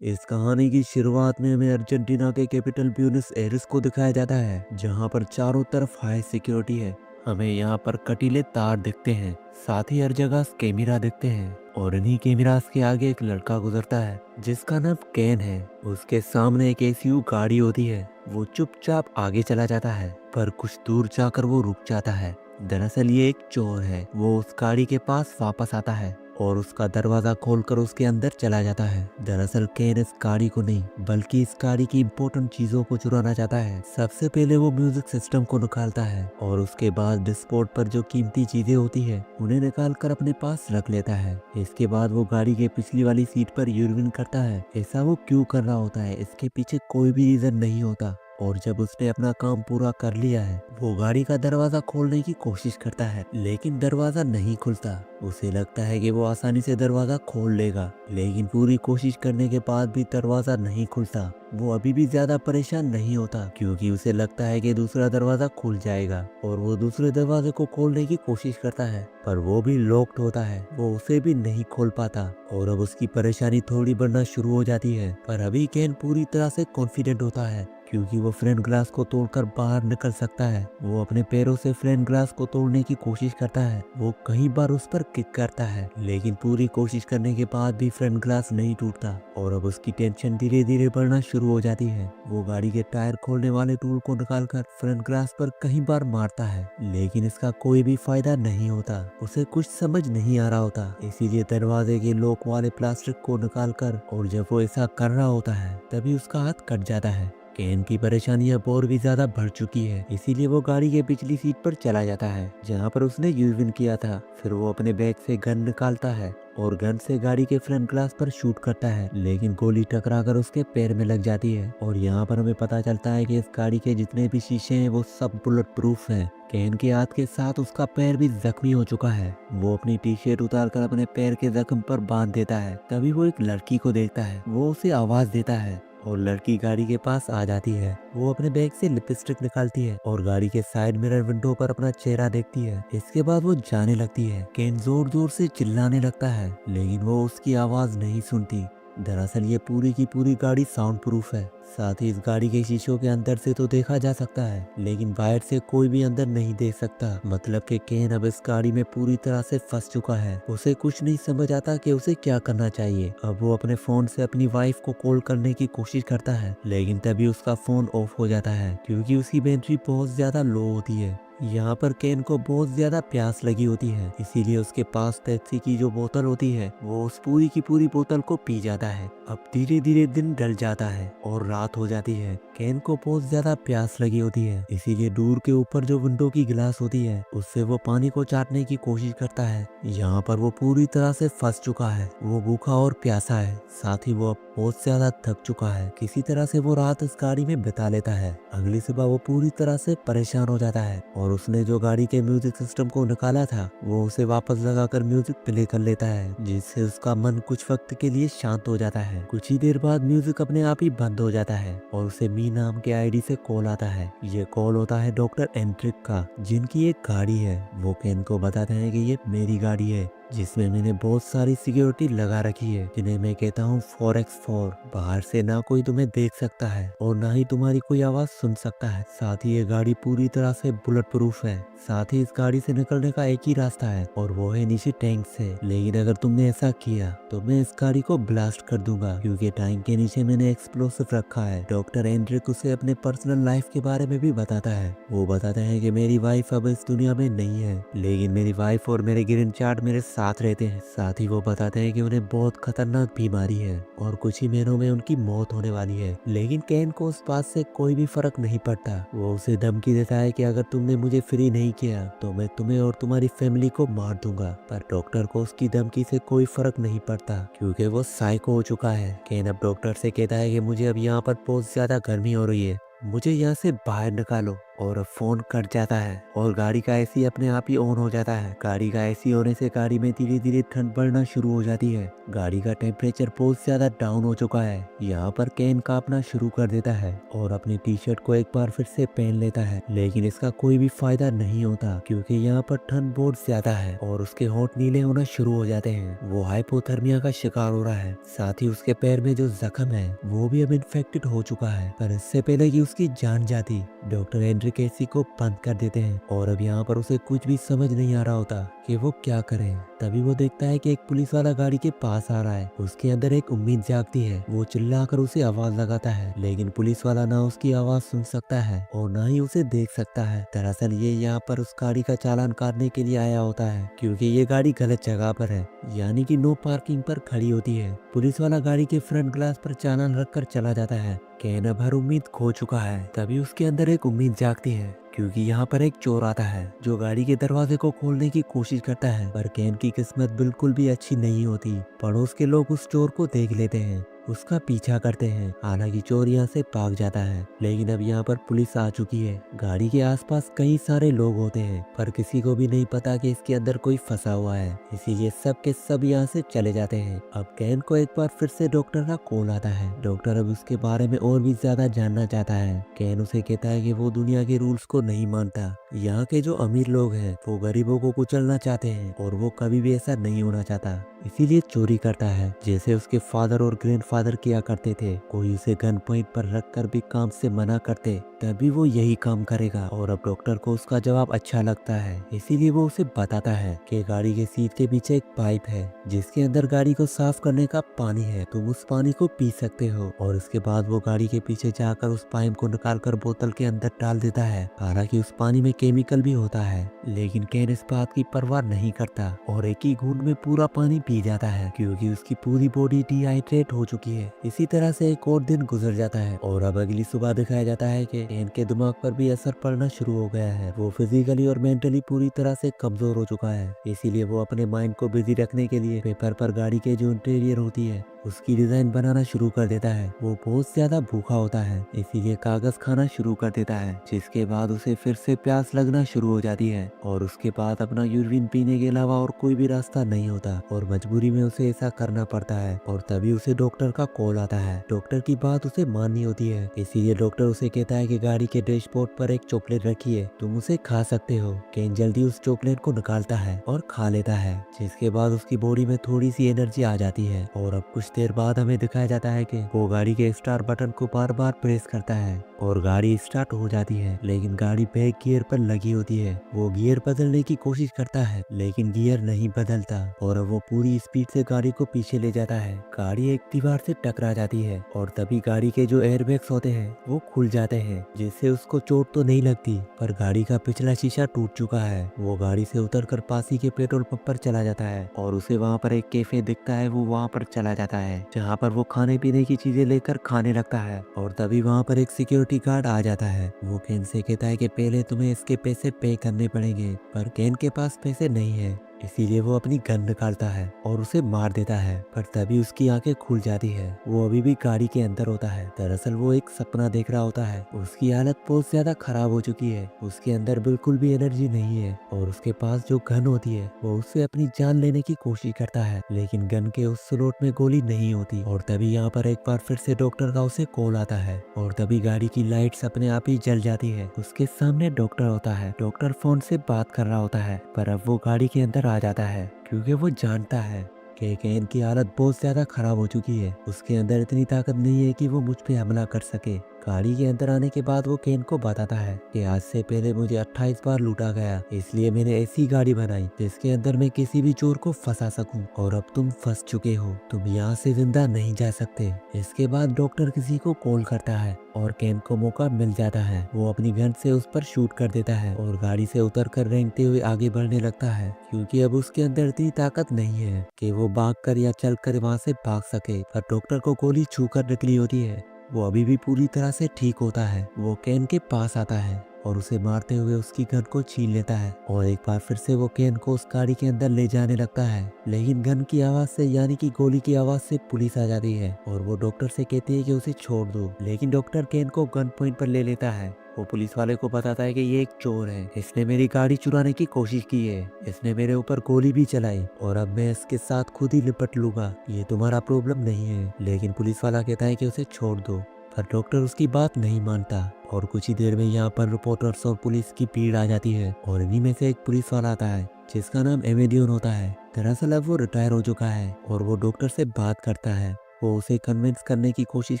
इस कहानी की शुरुआत में हमें अर्जेंटीना के कैपिटल ब्यूनस एयर्स को दिखाया जाता है, जहां पर चारों तरफ हाई सिक्योरिटी है। हमें यहाँ पर कटीले तार दिखते हैं, साथ ही हर जगह कैमरा दिखते हैं और इन्हीं कैमरास के आगे एक लड़का गुजरता है जिसका नाम केन है। उसके सामने एक एसयूवी गाड़ी होती है। वो चुपचाप आगे चला जाता है, पर कुछ दूर जाकर वो रुक जाता है। दरअसल ये एक चोर है। वो उस गाड़ी के पास वापस आता है और उसका दरवाजा खोलकर उसके अंदर चला जाता है। दरअसल केन इस गाड़ी को नहीं बल्कि इस गाड़ी की इम्पोर्टेंट चीजों को चुराना चाहता है। सबसे पहले वो म्यूजिक सिस्टम को निकालता है और उसके बाद डिस्पोर्ट पर जो कीमती चीजें होती है उन्हें निकाल कर अपने पास रख लेता है। इसके बाद वो गाड़ी के पिछली वाली सीट पर यूरिन करता है। ऐसा वो क्यों कर रहा होता है, इसके पीछे कोई भी रीजन नहीं होता। और जब उसने अपना काम पूरा कर लिया है, वो गाड़ी का दरवाजा खोलने की कोशिश करता है, लेकिन दरवाजा नहीं खुलता। उसे लगता है कि वो आसानी से दरवाजा खोल लेगा, लेकिन पूरी कोशिश करने के बाद भी दरवाजा नहीं खुलता। वो अभी भी ज्यादा परेशान नहीं होता, क्योंकि उसे लगता है कि दूसरा दरवाजा खुल जाएगा और वो दूसरे दरवाजे को खोलने की कोशिश करता है, पर वो भी लॉक्ड होता है। वो उसे भी नहीं खोल पाता और अब उसकी परेशानी थोड़ी बढ़ना शुरू हो जाती है। पर अभी केन पूरी तरह से कॉन्फिडेंट होता है, क्योंकि वो फ्रेंड ग्लास को तोड़कर बाहर निकल सकता है। वो अपने पैरों से फ्रेंड ग्लास को तोड़ने की कोशिश करता है। वो कई बार उस पर किक करता है, लेकिन पूरी कोशिश करने के बाद भी फ्रेंड ग्लास नहीं टूटता और अब उसकी टेंशन धीरे धीरे बढ़ना शुरू हो जाती है। वो गाड़ी के टायर खोलने वाले टूल को निकालकर फ्रंट ग्लास पर कई बार मारता है, लेकिन इसका कोई भी फायदा नहीं होता। उसे कुछ समझ नहीं आ रहा होता, इसीलिए दरवाजे के लॉक वाले प्लास्टिक को निकालकर, और जब वो ऐसा कर रहा होता है तभी उसका हाथ कट जाता है। केन की परेशानी अब और भी ज्यादा बढ़ चुकी है, इसीलिए वो गाड़ी के पिछली सीट पर चला जाता है जहाँ पर उसने यूविन किया था। फिर वो अपने बैग से गन निकालता है और गन से गाड़ी के फ्रंट ग्लास पर शूट करता है, लेकिन गोली टकराकर उसके पैर में लग जाती है। और यहाँ पर हमें पता चलता है कि इस गाड़ी के जितने भी शीशे हैं वो सब बुलेट प्रूफ हैं। केन के हाथ के साथ उसका पैर भी जख्मी हो चुका है। वो अपनी टी शर्ट उतारकर अपने पैर के जख्म पर बांध देता है। तभी वो एक लड़की को देखता है। वो उसे आवाज देता है और लड़की गाड़ी के पास आ जाती है। वो अपने बैग से लिपस्टिक निकालती है और गाड़ी के साइड मिरर विंडो पर अपना चेहरा देखती है। इसके बाद वो जाने लगती है। केन जोर जोर से चिल्लाने लगता है, लेकिन वो उसकी आवाज नहीं सुनती। दरअसल ये पूरी की पूरी गाड़ी साउंड प्रूफ है। साथ ही इस गाड़ी के शीशों के अंदर से तो देखा जा सकता है, लेकिन बाहर से कोई भी अंदर नहीं देख सकता। मतलब कि केन अब इस गाड़ी में पूरी तरह से फंस चुका है। उसे कुछ नहीं समझ आता कि उसे क्या करना चाहिए। अब वो अपने फोन से अपनी वाइफ को कॉल करने की कोशिश करता है, लेकिन तभी उसका फोन ऑफ हो जाता है, क्योंकि उसकी बैटरी बहुत ज्यादा लो होती है। यहाँ पर केन को बहुत ज्यादा प्यास लगी होती है, इसीलिए उसके पास पेप्सी की जो बोतल होती है वो उस पूरी की पूरी बोतल को पी जाता है। अब धीरे धीरे दिन ढल जाता है और रात हो जाती है। केन को बहुत ज्यादा प्यास लगी होती है, इसीलिए दूर के ऊपर जो विंडो की गिलास होती है उससे वो पानी को चाटने की कोशिश करता है। यहाँ पर वो पूरी तरह से फंस चुका है। वो भूखा और प्यासा है, साथ ही वो अब बहुत ज्यादा थक चुका है। किसी तरह से वो रात इस गाड़ी में बिता लेता है। अगली सुबह वो पूरी तरह से परेशान हो जाता है और उसने जो गाड़ी के म्यूजिक सिस्टम को निकाला था वो उसे वापस लगाकर म्यूजिक प्ले कर लेता है, जिससे उसका मन कुछ वक्त के लिए शांत हो जाता है। कुछ ही देर बाद म्यूजिक अपने आप ही बंद हो जाता है और उसे मी नाम के आईडी से कॉल आता है। ये कॉल होता है डॉक्टर एंड्रिक का, जिनकी एक गाड़ी है। वो केन को बताते हैं कि ये मेरी गाड़ी है, जिसमें मैंने बहुत सारी सिक्योरिटी लगा रखी है, जिन्हें मैं कहता हूँ 4x4। बाहर से ना कोई तुम्हें देख सकता है और ना ही तुम्हारी कोई आवाज सुन सकता है। साथ ही ये गाड़ी पूरी तरह से बुलेट प्रूफ है। साथ ही इस गाड़ी से निकलने का एक ही रास्ता है और वो है नीचे टैंक से। लेकिन अगर तुमने ऐसा किया तो मैं इस गाड़ी को ब्लास्ट कर दूंगा, क्योंकि टैंक के नीचे मैंने एक्सप्लोसिव रखा है। डॉक्टर एंड्रिक उसे अपने पर्सनल लाइफ के बारे में भी बताता है। वो बताते हैं कि मेरी वाइफ अब इस दुनिया में नहीं है, लेकिन मेरी वाइफ और मेरे ग्रीन चार्ट मेरे साथ रहते हैं। साथ ही वो बताते हैं कि उन्हें बहुत खतरनाक बीमारी है और कुछ ही महीनों में उनकी मौत होने वाली है। लेकिन केन को उस बात से कोई भी फर्क नहीं पड़ता। वो उसे धमकी देता है कि अगर तुमने मुझे फ्री नहीं किया तो मैं तुम्हें और तुम्हारी फैमिली को मार दूंगा। पर डॉक्टर को उसकी धमकी से कोई फर्क नहीं पड़ता, क्योंकि वो साइको हो चुका है। केन अब डॉक्टर से कहता है कि मुझे अब यहाँ पर बहुत ज्यादा गर्मी हो रही है, मुझे यहाँ से बाहर निकालो। और फोन कट जाता है और गाड़ी का एसी अपने आप ही ऑन हो जाता है। गाड़ी का एसी होने से गाड़ी में धीरे धीरे ठंड बढ़ना शुरू हो जाती है। गाड़ी का टेम्परेचर बहुत ज्यादा डाउन हो चुका है। यहाँ पर केन कांपना शुरू कर देता है और अपनी टी शर्ट को एक बार फिर से पहन लेता है, लेकिन इसका कोई भी फायदा नहीं होता क्योंकि यहाँ पर ठंड बहुत ज्यादा है और उसके होंठ नीले होना शुरू हो जाते हैं। वो हाइपोथर्मिया का शिकार हो रहा है। साथ ही उसके पैर में जो जख्म है वो भी अब इन्फेक्टेड हो चुका है। पर इससे पहले कि उसकी जान जाती, डॉक्टर एंड्रिक एसी को बंद कर देते हैं और अब यहाँ पर उसे कुछ भी समझ नहीं आ रहा होता कि वो क्या करे। तभी वो देखता है कि एक पुलिस वाला गाड़ी के पास आ रहा है। उसके अंदर एक उम्मीद जागती है। वो चिल्लाकर उसे आवाज लगाता है, लेकिन पुलिस वाला ना उसकी आवाज सुन सकता है और ना ही उसे देख सकता है। दरअसल ये यहाँ पर उस गाड़ी का चालान काटने के लिए आया होता है क्योंकि ये गाड़ी गलत जगह पर है, यानी कि नो पार्किंग पर खड़ी होती है। पुलिस वाला गाड़ी के फ्रंट ग्लास पर चालान रखकर चला जाता है। केन अब हर उम्मीद खो चुका है। तभी उसके अंदर एक उम्मीद जागती है क्योंकि यहाँ पर एक चोर आता है जो गाड़ी के दरवाजे को खोलने की कोशिश करता है। पर केन की किस्मत बिल्कुल भी अच्छी नहीं होती। पड़ोस के लोग उस चोर को देख लेते हैं, उसका पीछा करते हैं। हालांकि चोर यहाँ से भाग जाता है, लेकिन अब यहाँ पर पुलिस आ चुकी है। गाड़ी के आसपास कई सारे लोग होते हैं पर किसी को भी नहीं पता कि इसके अंदर कोई फंसा हुआ है, इसीलिए सब के सब यहाँ से चले जाते हैं। अब केन को एक बार फिर से डॉक्टर का कॉल आता है। डॉक्टर अब उसके बारे में और भी ज्यादा जानना चाहता है। केन उसे कहता है कि वो दुनिया के रूल्स को नहीं मानता। यहाँ के जो अमीर लोग हैं वो गरीबों को कुचलना चाहते हैं और वो कभी भी ऐसा नहीं होना चाहता, इसीलिए चोरी करता है जैसे उसके फादर और ग्रैंडफादर किया करते थे। कोई उसे गन पॉइंट पर रखकर भी काम से मना करते तभी वो यही काम करेगा। और अब डॉक्टर को उसका जवाब अच्छा लगता है, इसीलिए वो उसे बताता है कि गाड़ी के सीट के पीछे एक पाइप है जिसके अंदर गाड़ी को साफ करने का पानी है, तुम उस पानी को पी सकते हो। और उसके बाद वो गाड़ी के पीछे जाकर उस पाइप को निकालकर बोतल के अंदर डाल देता है। हालांकि उस पानी में केमिकल भी होता है, लेकिन केन इस बात की परवाह नहीं करता और एक ही घूंट में पूरा पानी पी जाता है क्योंकि उसकी पूरी बॉडी डिहाइड्रेट हो चुकी है। इसी तरह से एक और दिन गुजर जाता है और अब अगली सुबह दिखाया जाता है कि केन के दिमाग पर भी असर पड़ना शुरू हो गया है। वो फिजिकली और मेंटली पूरी तरह से कमजोर हो चुका है, इसीलिए वो अपने माइंड को बिजी रखने के लिए पेपर पर गाड़ी के जो इंटीरियर होती है उसकी डिजाइन बनाना शुरू कर देता है। वो बहुत ज्यादा भूखा होता है, इसीलिए कागज खाना शुरू कर देता है, जिसके बाद उसे फिर से प्यास लगना शुरू हो जाती है और उसके बाद अपना यूरिन पीने के अलावा और कोई भी रास्ता नहीं होता और मजबूरी में उसे ऐसा करना पड़ता है। और तभी उसे डॉक्टर का कॉल आता है। डॉक्टर की बात उसे माननी होती है, इसीलिए डॉक्टर उसे कहता है कि गाड़ी के डैशबोर्ड पर एक चॉकलेट रखी है, तुम उसे खा सकते हो। केन जल्दी उस चॉकलेट को निकालता है और खा लेता है, जिसके बाद उसकी बॉडी में थोड़ी सी एनर्जी आ जाती है। और अब कुछ देर बाद हमें दिखाया जाता है कि वो गाड़ी के स्टार्ट बटन को बार बार प्रेस करता है और गाड़ी स्टार्ट हो जाती है, लेकिन गाड़ी बैक गियर पर लगी होती है। वो गियर बदलने की कोशिश करता है लेकिन गियर नहीं बदलता और अब वो पूरी स्पीड से गाड़ी को पीछे ले जाता है। गाड़ी एक दीवार से टकरा जाती है और तभी गाड़ी के जो एयरबैग्स होते हैं वो खुल जाते हैं, जिससे उसको चोट तो नहीं लगती पर गाड़ी का पिछला शीशा टूट चुका है। वो गाड़ी से उतरकर पास ही के पेट्रोल पंप पर चला जाता है और उसे वहाँ पर एक कैफे दिखता है। वो वहाँ पर चला जाता है जहाँ पर वो खाने पीने की चीजें लेकर खाने लगता है और तभी वहाँ पर एक सिक्योरिटी गार्ड आ जाता है। वो केन से कहता है कि पहले तुम्हें इसके पैसे पे करने पड़ेंगे, पर केन के पास पैसे नहीं है, इसीलिए वो अपनी गन निकालता है और उसे मार देता है। पर तभी उसकी आंखें खुल जाती है। वो अभी भी गाड़ी के अंदर होता है। दरअसल वो एक सपना देख रहा होता है। उसकी हालत बहुत ज्यादा खराब हो चुकी है, उसके अंदर बिल्कुल भी एनर्जी नहीं है और उसके पास जो गन होती है वो उससे अपनी जान लेने की कोशिश करता है, लेकिन गन के उस स्लॉट में गोली नहीं होती। और तभी यहाँ पर एक बार फिर से डॉक्टर का उसे कॉल आता है और तभी गाड़ी की लाइट्स अपने आप ही जल जाती है। उसके सामने डॉक्टर होता है। डॉक्टर फोन से बात कर रहा होता है, पर अब वो गाड़ी के अंदर आ जाता है क्योंकि वो जानता है कि केन की हालत बहुत ज्यादा खराब हो चुकी है। उसके अंदर इतनी ताकत नहीं है कि वो मुझ पे हमला कर सके। गाड़ी के अंदर आने के बाद वो केन को बताता है कि आज से पहले मुझे 28 बार लूटा गया, इसलिए मैंने ऐसी गाड़ी बनाई जिसके अंदर मैं किसी भी चोर को फंसा सकूं और अब तुम फंस चुके हो, तुम यहाँ से जिंदा नहीं जा सकते। इसके बाद डॉक्टर किसी को कॉल करता है और केन को मौका मिल जाता है। वो अपनी गन से उस पर शूट कर देता है और गाड़ी से उतरकर रेंगते हुए आगे बढ़ने लगता है क्योंकि अब उसके अंदर इतनी ताकत नहीं है कि वो भागकर या चलकर वहां से भाग सके। पर डॉक्टर को गोली छूकर निकली होती है। वो अभी भी पूरी तरह से ठीक होता है। वो केन के पास आता है और उसे मारते हुए उसकी गन को छीन लेता है और एक बार फिर से वो केन को उस गाड़ी के अंदर ले जाने लगता है, लेकिन गन की आवाज से यानी कि गोली की आवाज से पुलिस आ जाती है और वो डॉक्टर से कहती है कि उसे छोड़ दो, लेकिन डॉक्टर केन को गन पॉइंट पर ले लेता है वो पुलिस वाले को बताता है कि ये एक चोर है, इसने मेरी गाड़ी चुराने की कोशिश की है, इसने मेरे ऊपर गोली भी चलाई और अब मैं इसके साथ खुद ही निपट लूंगा, ये तुम्हारा प्रॉब्लम नहीं है। लेकिन पुलिस वाला कहता है कि उसे छोड़ दो, पर डॉक्टर उसकी बात नहीं मानता और कुछ ही देर में यहाँ पर रिपोर्टर्स और पुलिस की भीड़ आ जाती है और इन्हीं में से एक पुलिस वाला आता है जिसका नाम एमेडियन होता है। दरअसल अब वो रिटायर हो चुका है और वो डॉक्टर से बात करता है। वो उसे कन्विंस करने की कोशिश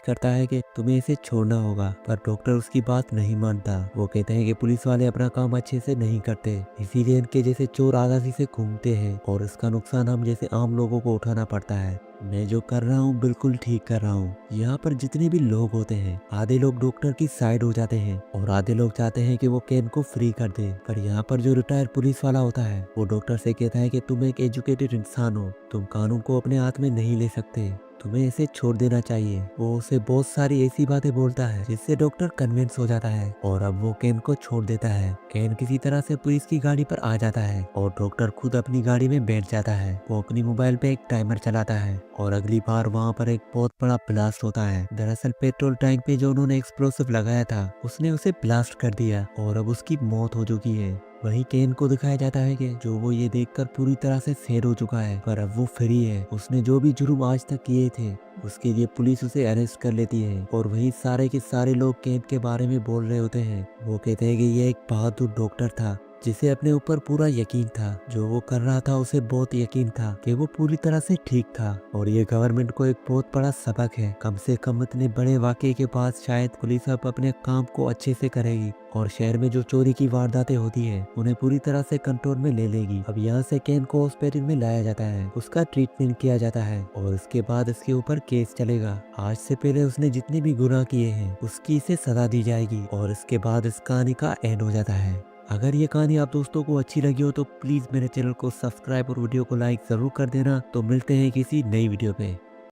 करता है कि तुम्हें इसे छोड़ना होगा, पर डॉक्टर उसकी बात नहीं मानता। वो कहते हैं कि पुलिस वाले अपना काम अच्छे से नहीं करते, इसीलिए इनके जैसे चोर आजादी से घूमते हैं और इसका नुकसान हम जैसे आम लोगों को उठाना पड़ता है। मैं जो कर रहा हूँ बिल्कुल ठीक कर रहा हूँ। यहाँ पर जितने भी लोग होते हैं, आधे लोग डॉक्टर की साइड हो जाते हैं और आधे लोग चाहते हैं कि वो केन को फ्री कर दे। पर यहाँ पर जो रिटायर पुलिस वाला होता है वो डॉक्टर से कहता है कि तुम एक एजुकेटेड इंसान हो, तुम कानून को अपने हाथ में नहीं ले सकते, तुम्हें इसे छोड़ देना चाहिए। वो उसे बहुत सारी ऐसी बातें बोलता है जिससे डॉक्टर कन्विंस हो जाता है और अब वो केन को छोड़ देता है। केन किसी तरह से पुलिस की गाड़ी पर आ जाता है और डॉक्टर खुद अपनी गाड़ी में बैठ जाता है। वो अपनी मोबाइल पे एक टाइमर चलाता है और अगली बार वहाँ पर एक बहुत बड़ा ब्लास्ट होता है। दरअसल पेट्रोल टैंक पे जो उन्होंने एक्सप्लोसिव लगाया था उसने उसे ब्लास्ट कर दिया और अब उसकी मौत हो चुकी है। वहीं केन को दिखाया जाता है कि जो वो ये देखकर पूरी तरह से सैड हो चुका है, पर अब वो फ्री है। उसने जो भी जुर्म आज तक किए थे उसके लिए पुलिस उसे अरेस्ट कर लेती है और वहीं सारे के सारे लोग केन के बारे में बोल रहे होते हैं। वो कहते हैं कि ये एक बहादुर डॉक्टर था जिसे अपने ऊपर पूरा यकीन था, जो वो कर रहा था उसे बहुत यकीन था कि वो पूरी तरह से ठीक था और ये गवर्नमेंट को एक बहुत बड़ा सबक है। कम से कम इतने बड़े वाकये के बाद शायद पुलिस अब अपने काम को अच्छे से करेगी और शहर में जो चोरी की वारदातें होती है उन्हें पूरी तरह से कंट्रोल में ले लेगी। अब यहाँ से केन को हॉस्पिटल में लाया जाता है, उसका ट्रीटमेंट किया जाता है और इसके बाद इसके ऊपर केस चलेगा। आज से पहले उसने जितने भी गुनाह किए हैं उसकी इसे सजा दी जाएगी और इसके बाद इस कहानी का एंड हो जाता है। अगर ये कहानी आप दोस्तों को अच्छी लगी हो तो प्लीज मेरे चैनल को सब्सक्राइब और वीडियो को लाइक जरूर कर देना। तो मिलते हैं किसी नई वीडियो पे।